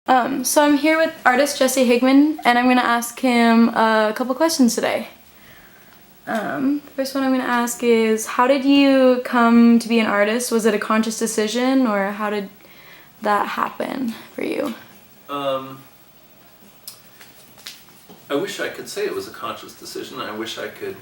So I'm here with artist Jesse Higman, and I'm going to ask him a couple questions today. The first one I'm going to ask is, how did you come to be an artist? Was it a conscious decision, or how did that happen for you? I wish I could say it was a conscious decision. I wish I could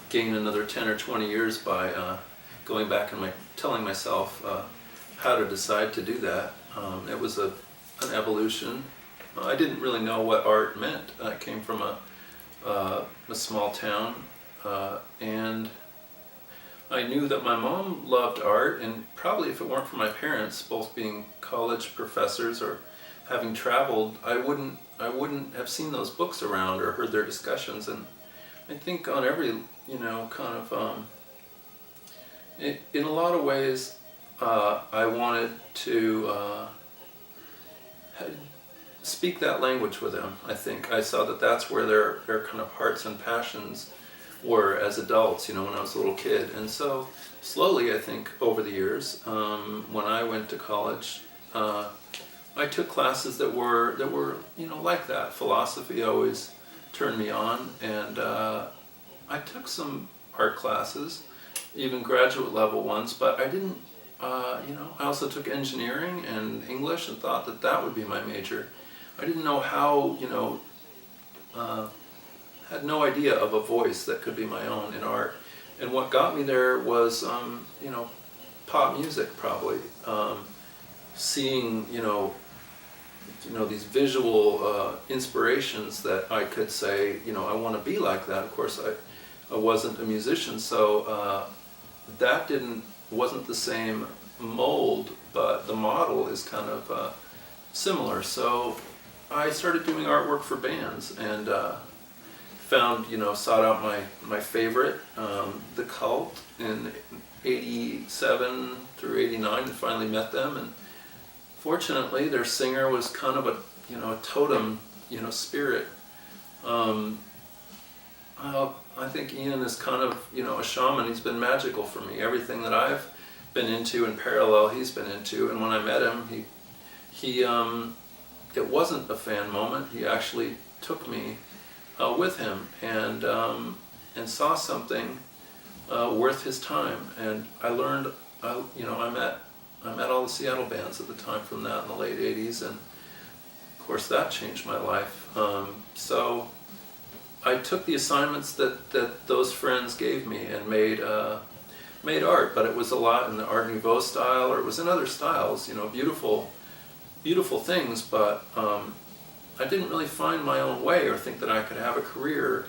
gain another 10 or 20 years by going back and telling myself how to decide to do that. It was an evolution. I didn't really know what art meant. I came from a small town, and I knew that my mom loved art, and probably if it weren't for my parents, both being college professors or having traveled, I wouldn't have seen those books around or heard their discussions. And I think on every, in a lot of ways, I wanted to speak that language with them. I think I saw that that's where their kind of hearts and passions were as adults, when I was a little kid. And so slowly, I think, over the years, when I went to college, I took classes that were like that. Philosophy always turned me on, and I took some art classes, even graduate level ones, but I didn't, I also took engineering and English and thought that would be my major. I didn't know how, had no idea of a voice that could be my own in art. And what got me there was, pop music probably. Seeing, these visual inspirations that I could say, I want to be like that. Of course, I wasn't a musician, so that wasn't the same mold, but the model is kind of similar. So I started doing artwork for bands, and found, sought out my favorite, The Cult, in 87 through 89, and finally met them. And fortunately, their singer was kind of a totem, spirit. I think Ian is kind of, a shaman. He's been magical for me. Everything that I've been into in parallel, he's been into. And when I met him, he it wasn't a fan moment. He actually took me with him and saw something worth his time. And I learned, I met all the Seattle bands at the time from that in the late 80s, and of course that changed my life. So I took the assignments that those friends gave me and made art, but it was a lot in the Art Nouveau style, or it was in other styles, beautiful things, but I didn't really find my own way or think that I could have a career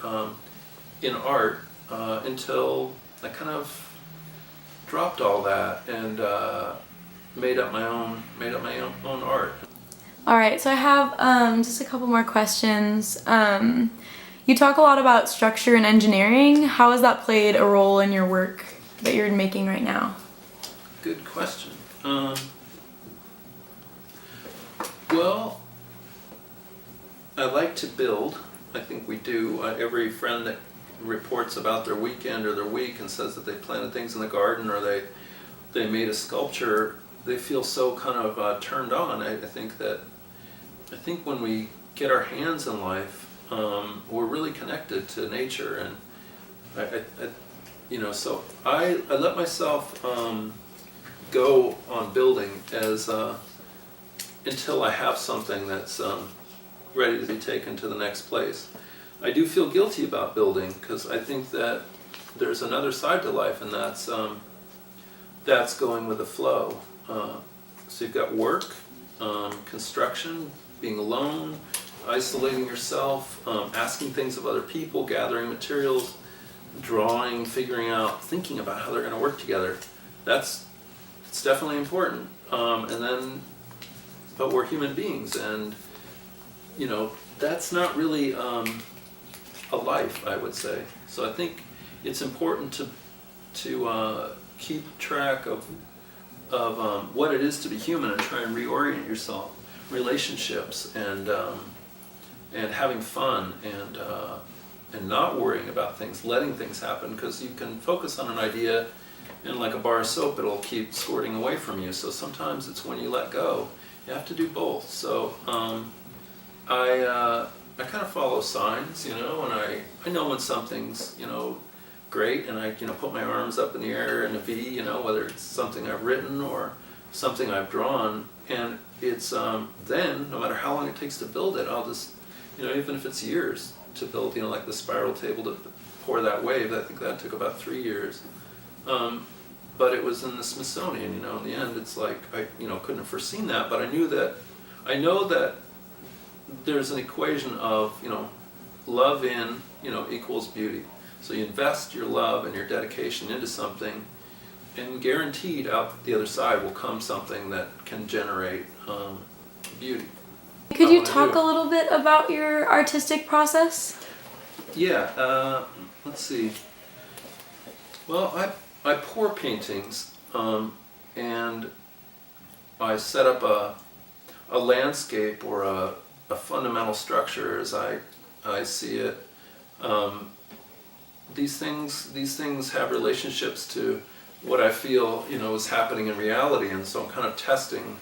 in art until I kind of dropped all that and made up my own art. All right, so I have just a couple more questions. You talk a lot about structure and engineering. How has that played a role in your work that you're making right now? Good question. Well, I like to build. I think we do. Every friend that reports about their weekend or their week and says that they planted things in the garden or they made a sculpture, they feel so kind of turned on. I think when we get our hands in life, we're really connected to nature, and so I let myself go on building as until I have something that's ready to be taken to the next place. I do feel guilty about building because I think that there's another side to life, and that's going with the flow. So you've got work, construction, being alone, isolating yourself, asking things of other people, gathering materials, drawing, figuring out, thinking about how they're going to work together. It's definitely important. But we're human beings, and that's not really a life, I would say. So I think it's important to keep track of what it is to be human and try and reorient yourself, relationships, and having fun, and not worrying about things, letting things happen, because you can focus on an idea, and like a bar of soap, it'll keep squirting away from you. So sometimes it's when you let go You have to do both. So I kind of follow signs, you know, and I know when something's, you know, great, and I, you know, put my arms up in the air in a V, you know, whether it's something I've written or something I've drawn, and it's then, no matter how long it takes to build it, I'll just, you know, even if it's years to build, you know, like the spiral table to pour that wave, I think that took about 3 years. But it was in the Smithsonian, you know, in the end, it's like, I, you know, couldn't have foreseen that, but I know that there's an equation of, you know, love in, you know, equals beauty. So you invest your love and your dedication into something, and guaranteed out the other side will come something that can generate beauty. Could you talk a little bit about your artistic process? Yeah, let's see. Well, I pour paintings, and I set up a landscape or a fundamental structure as I see it. These things have relationships to what I feel, you know, is happening in reality, and so I'm kind of testing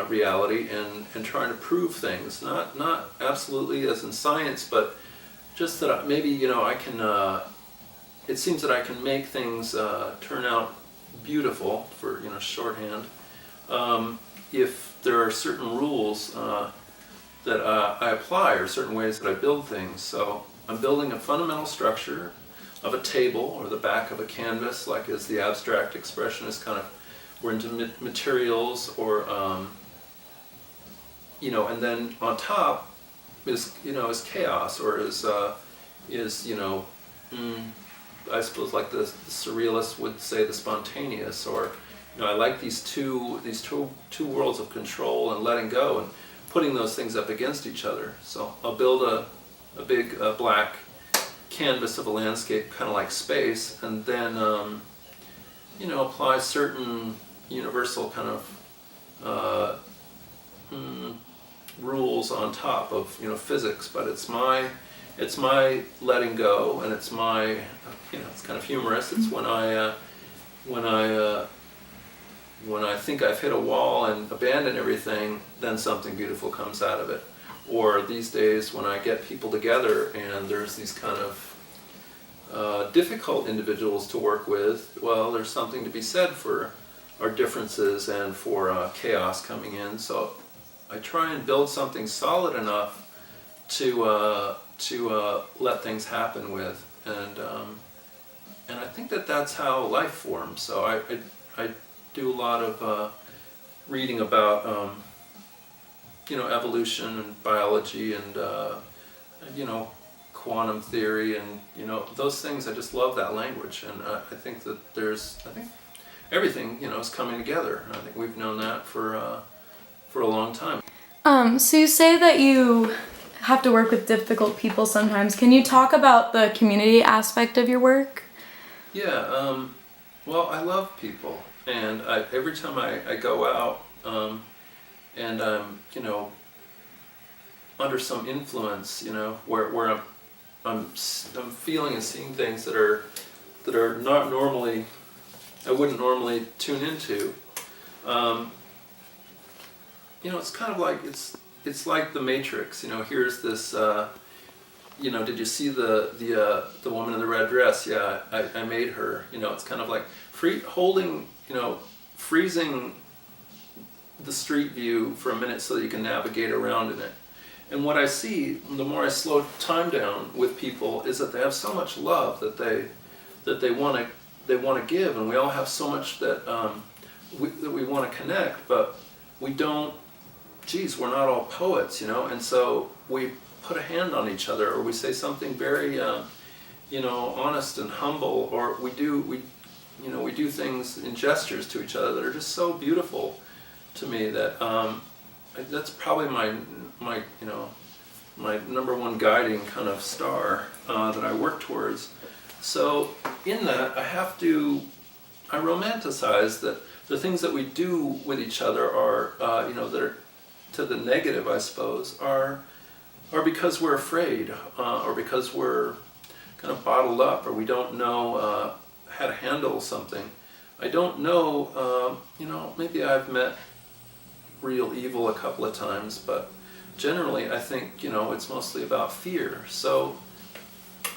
reality and trying to prove things, not absolutely as in science, but just that maybe, you know, I can. It seems that I can make things turn out beautiful, for, you know, shorthand, if there are certain rules that I apply, or certain ways that I build things. So I'm building a fundamental structure of a table or the back of a canvas, like as the abstract expressionist kind of, we're into materials, or you know, and then on top is, you know, is chaos, or is you know, I suppose like the surrealists would say, the spontaneous, or, you know, I like these two worlds of control and letting go and putting those things up against each other. So I'll build a big black canvas of a landscape, kind of like space, and then you know, apply certain universal kind of rules on top of, you know, physics, but it's my letting go, and it's my, you know, it's kind of humorous. It's when I think I've hit a wall and abandoned everything, then something beautiful comes out of it. Or these days when I get people together and there's these kind of difficult individuals to work with, well, there's something to be said for our differences and for chaos coming in. So I try and build something solid enough to let things happen with, and I think that that's how life forms. So I do a lot of reading about you know, evolution and biology and you know, quantum theory, and, you know, those things. I just love that language, and I think that I think everything, you know, is coming together. I think we've known that for a long time. So you say that you have to work with difficult people sometimes. Can you talk about the community aspect of your work? Yeah, well, I love people, and every time I go out and I'm, you know, under some influence, you know, where I'm feeling and seeing things that are not normally, I wouldn't normally tune into. You know, it's kind of like, it's like the Matrix. You know, here's this, you know, did you see the woman in the red dress? Yeah, I made her. You know, it's kind of like holding, you know, freezing the street view for a minute so that you can navigate around in it. And what I see, the more I slow time down with people, is that they have so much love that they want to give, and we all have so much that we want to connect, but we don't. Geez, we're not all poets, you know, and so we put a hand on each other, or we say something very, you know, honest and humble, or we do things in gestures to each other that are just so beautiful to me that that's probably my you know, my number one guiding kind of star that I work towards. So in that, I romanticize that the things that we do with each other are, you know, that are to the negative, I suppose, are because we're afraid, or because we're kind of bottled up, or we don't know how to handle something. I don't know, you know, maybe I've met real evil a couple of times, but generally I think, you know, it's mostly about fear. So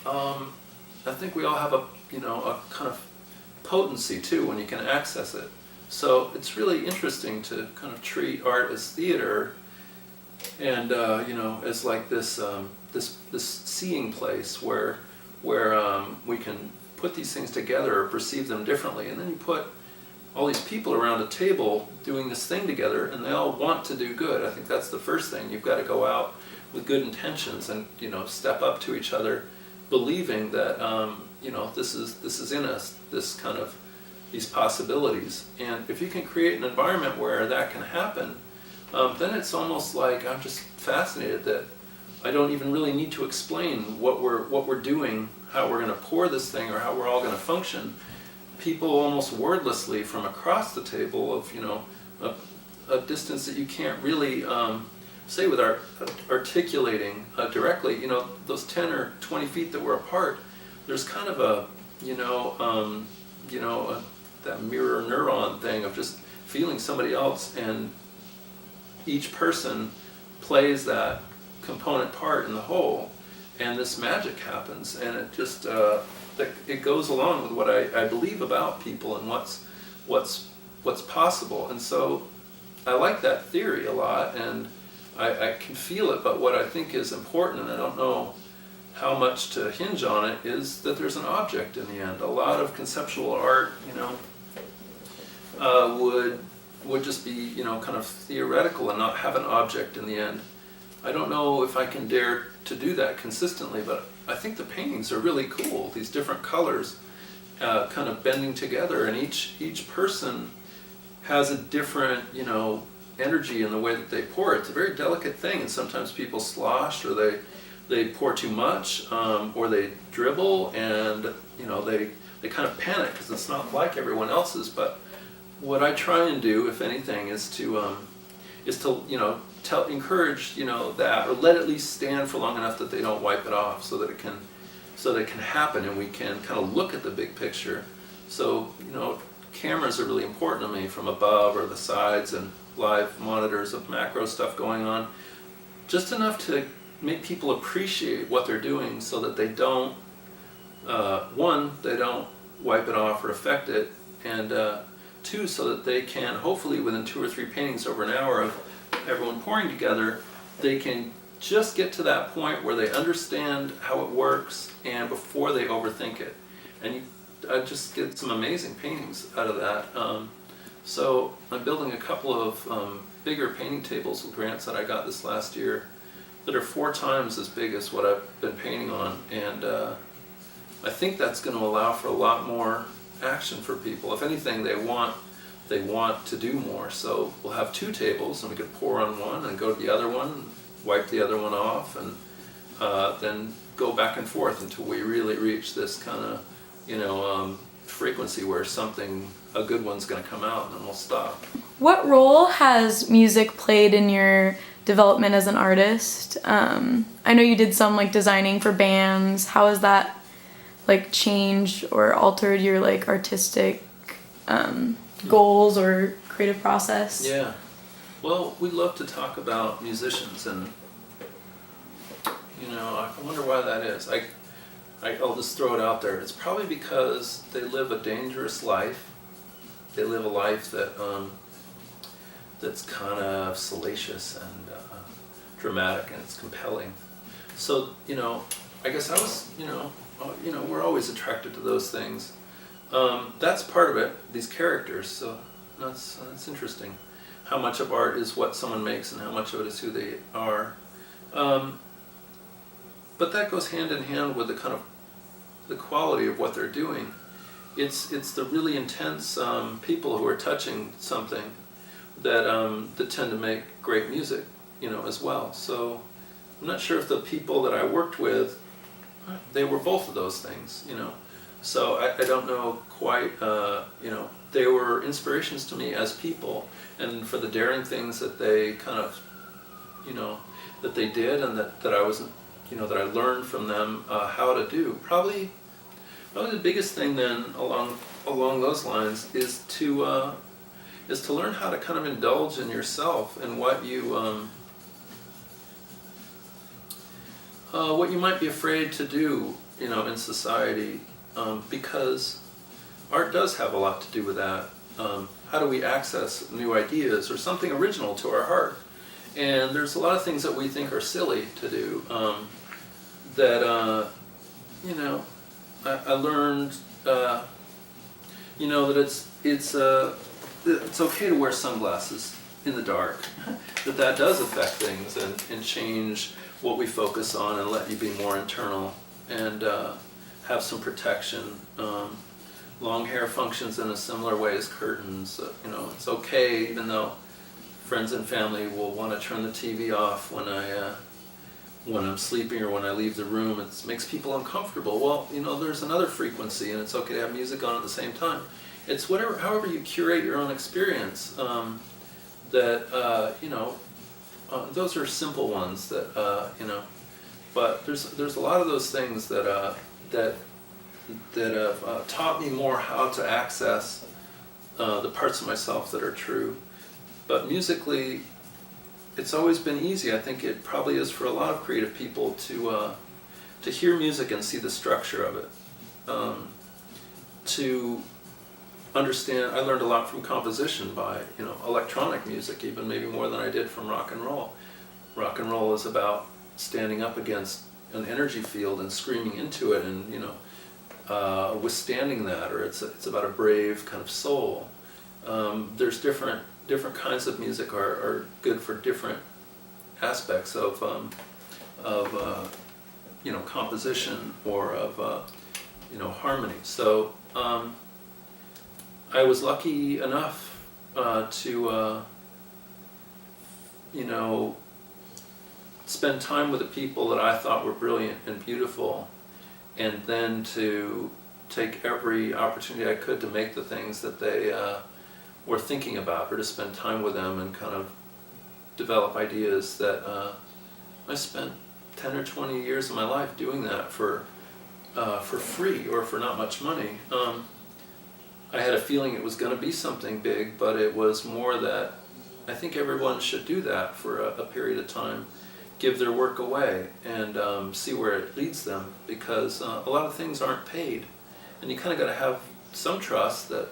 I think we all have a, you know, a kind of potency too when you can access it. So it's really interesting to kind of treat art as theater and you know, as like this this seeing place where we can put these things together or perceive them differently, and then you put all these people around a table doing this thing together, and they all want to do good. I think that's the first thing. You've got to go out with good intentions and, you know, step up to each other, believing that you know, this is in us, this kind of these possibilities. And if you can create an environment where that can happen, then it's almost like I'm just fascinated that I don't even really need to explain what we're doing, how we're going to pour this thing, or how we're all going to function. People almost wordlessly from across the table of, you know, a distance that you can't really say with articulating directly, you know, those 10 or 20 feet that we're apart, there's kind of a, that mirror neuron thing of just feeling somebody else, and each person plays that component part in the whole, and this magic happens, and it just it goes along with what I believe about people and what's possible. And so I like that theory a lot, and I can feel it, but what I think is important, and I don't know how much to hinge on it, is that there's an object in the end. A lot of conceptual art, you know, would just be, you know, kind of theoretical and not have an object in the end. I don't know if I can dare to do that consistently, but I think the paintings are really cool. These different colors kind of bending together, and each person has a different, you know, energy in the way that they pour it. It's a very delicate thing, and sometimes people slosh, or they pour too much, or they dribble, and, you know, they kind of panic because it's not like everyone else's. But what I try and do, if anything, is to you know, encourage, you know, that, or let it at least stand for long enough that they don't wipe it off, so that it can happen, and we can kind of look at the big picture. So, you know, cameras are really important to me from above or the sides, and live monitors of macro stuff going on, just enough to make people appreciate what they're doing, so that they don't they don't wipe it off or affect it, and two, so that they can, hopefully within 2 or 3 paintings over an hour of everyone pouring together, they can just get to that point where they understand how it works, and before they overthink it. And I just get some amazing paintings out of that. So I'm building a couple of bigger painting tables with grants that I got this last year that are 4 times as big as what I've been painting on, and I think that's going to allow for a lot more action for people. If anything, they want to do more. So we'll have 2 tables, and we could pour on one and go to the other one, wipe the other one off, and then go back and forth until we really reach this kind of, you know, frequency where a good one's going to come out, and then we'll stop. What role has music played in your development as an artist? I know you did some like designing for bands. How has that like changed or altered your like artistic goals or creative process? Yeah. Well, we love to talk about musicians, and, you know, I wonder why that is. I'll just throw it out there. It's probably because they live a dangerous life. They live a life that that's kind of salacious and dramatic, and it's compelling. So, you know, I guess I was, you know, we're always attracted to those things. That's part of it, these characters. So that's interesting. How much of art is what someone makes, and how much of it is who they are. But that goes hand in hand with the kind of the quality of what they're doing. It's the really intense people who are touching something that tend to make great music, you know, as well. So I'm not sure if the people that I worked with, they were both of those things, you know. So I don't know quite, you know, they were inspirations to me as people, and for the daring things that they kind of, you know, that they did, and that I wasn't, you know, that I learned from them how to do. Probably the biggest thing then along those lines is to is to learn how to kind of indulge in yourself and what you might be afraid to do, in society, because art does have a lot to do with that. How do we access new ideas or something original to our heart? And there's a lot of things that we think are silly to do, that I learned, that it's okay to wear sunglasses in the dark. that does affect things and change what we focus on and let you be more internal and have some protection. Long hair functions in a similar way as curtains. It's okay, even though friends and family will want to turn the TV off when I'm sleeping or when I leave the room. It makes people uncomfortable. Well, there's another frequency, and it's okay to have music on at the same time. It's however you curate your own experience. Those are simple ones that but there's a lot of those things that have taught me more how to access the parts of myself that are true. But musically, it's always been easy. I think it probably is for a lot of creative people to hear music and see the structure of it. To understand, I learned a lot from composition by electronic music, even maybe more than I did from rock and roll. Rock and roll is about standing up against an energy field and screaming into it, and withstanding that, or it's about a brave kind of soul. There's different kinds of music are good for different aspects of composition or of harmony. So I was lucky enough to spend time with the people that I thought were brilliant and beautiful, and then to take every opportunity I could to make the things that they were thinking about, or to spend time with them and kind of develop ideas that I spent 10 or 20 years of my life doing that for free or for not much money. I had a feeling it was going to be something big, but it was more that I think everyone should do that for a period of time, give their work away and see where it leads them, because a lot of things aren't paid, and you kind of got to have some trust that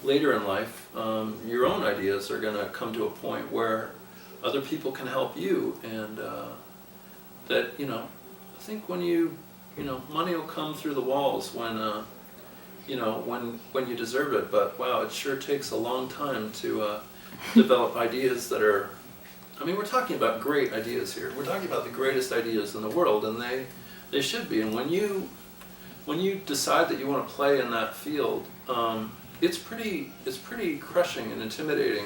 later in life your own ideas are going to come to a point where other people can help you, and that I think when money will come through the walls when when you deserve it, but wow, it sure takes a long time to develop ideas that are, we're talking about great ideas here. We're talking about the greatest ideas in the world, and they should be. And when you decide that you want to play in that field, it's pretty crushing and intimidating,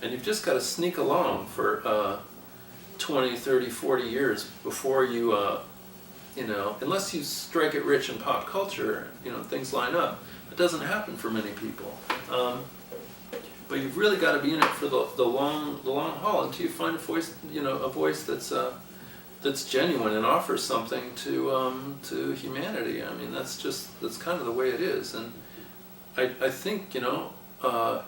and you've just got to sneak along for 20, 30, 40 years before you unless you strike it rich in pop culture, things line up. It doesn't happen for many people. But you've really got to be in it for the long haul until you find a voice, a voice that's genuine and offers something to humanity. That's kind of the way it is. And I think I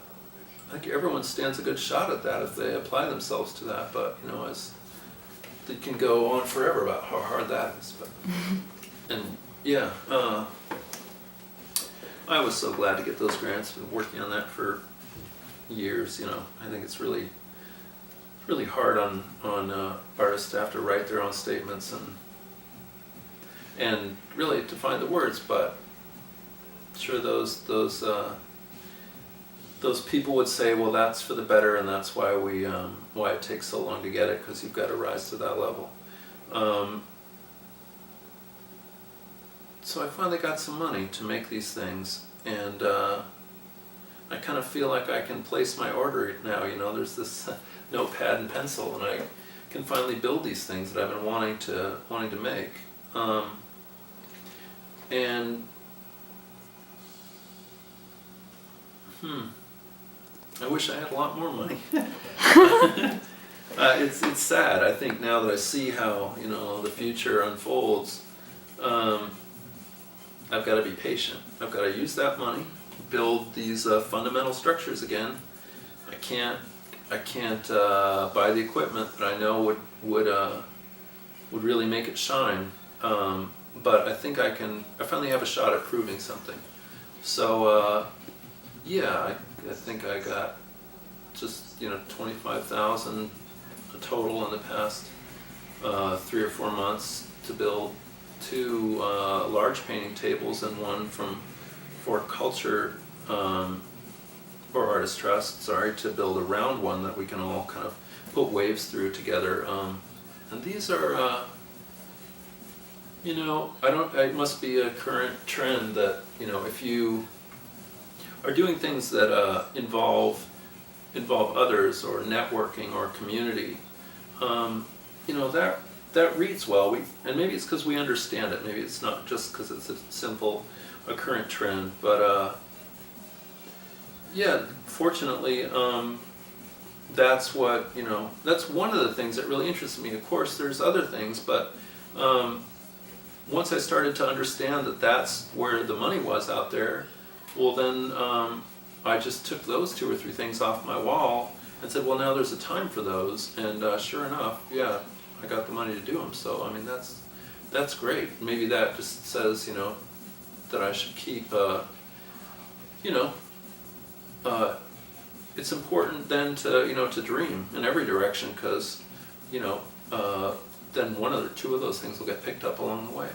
think everyone stands a good shot at that if they apply themselves to that. But it can go on forever about how hard that is. But and yeah, I was so glad to get those grants. Been working on that for years. I think it's really hard on artists to have to write their own statements and really to find the words. But sure, those people would say, well, that's for the better, and that's why why it takes so long to get it, because you've got to rise to that level. So I finally got some money to make these things, and I kind of feel like I can place my order now. There's this notepad and pencil, and I can finally build these things that I've been wanting to make. I wish I had a lot more money. It's sad. I think now that I see how the future unfolds, I've got to be patient. I've got to use that money, build these fundamental structures again, I can't buy the equipment that I know would really make it shine. But I think I finally have a shot at proving something. So yeah, I think I got just 25,000 total in the past 3 or 4 months to build 2 large painting tables and one for culture or Artist Trust, sorry, to build a round one that we can all kind of put waves through together. And these are, it must be a current trend that, if you are doing things that involve others or networking or community, that reads well. And maybe it's because we understand it. Maybe it's not just because it's a current trend. But yeah, fortunately, that's what that's one of the things that really interests me. Of course, there's other things, but once I started to understand that that's where the money was out there, well then I just took those 2 or 3 things off my wall and said, well, now there's a time for those, and sure enough, yeah, I got the money to do them. So I mean, that's great. Maybe that just says that I should keep it's important then to dream in every direction, because then 1 or 2 of those things will get picked up along the way.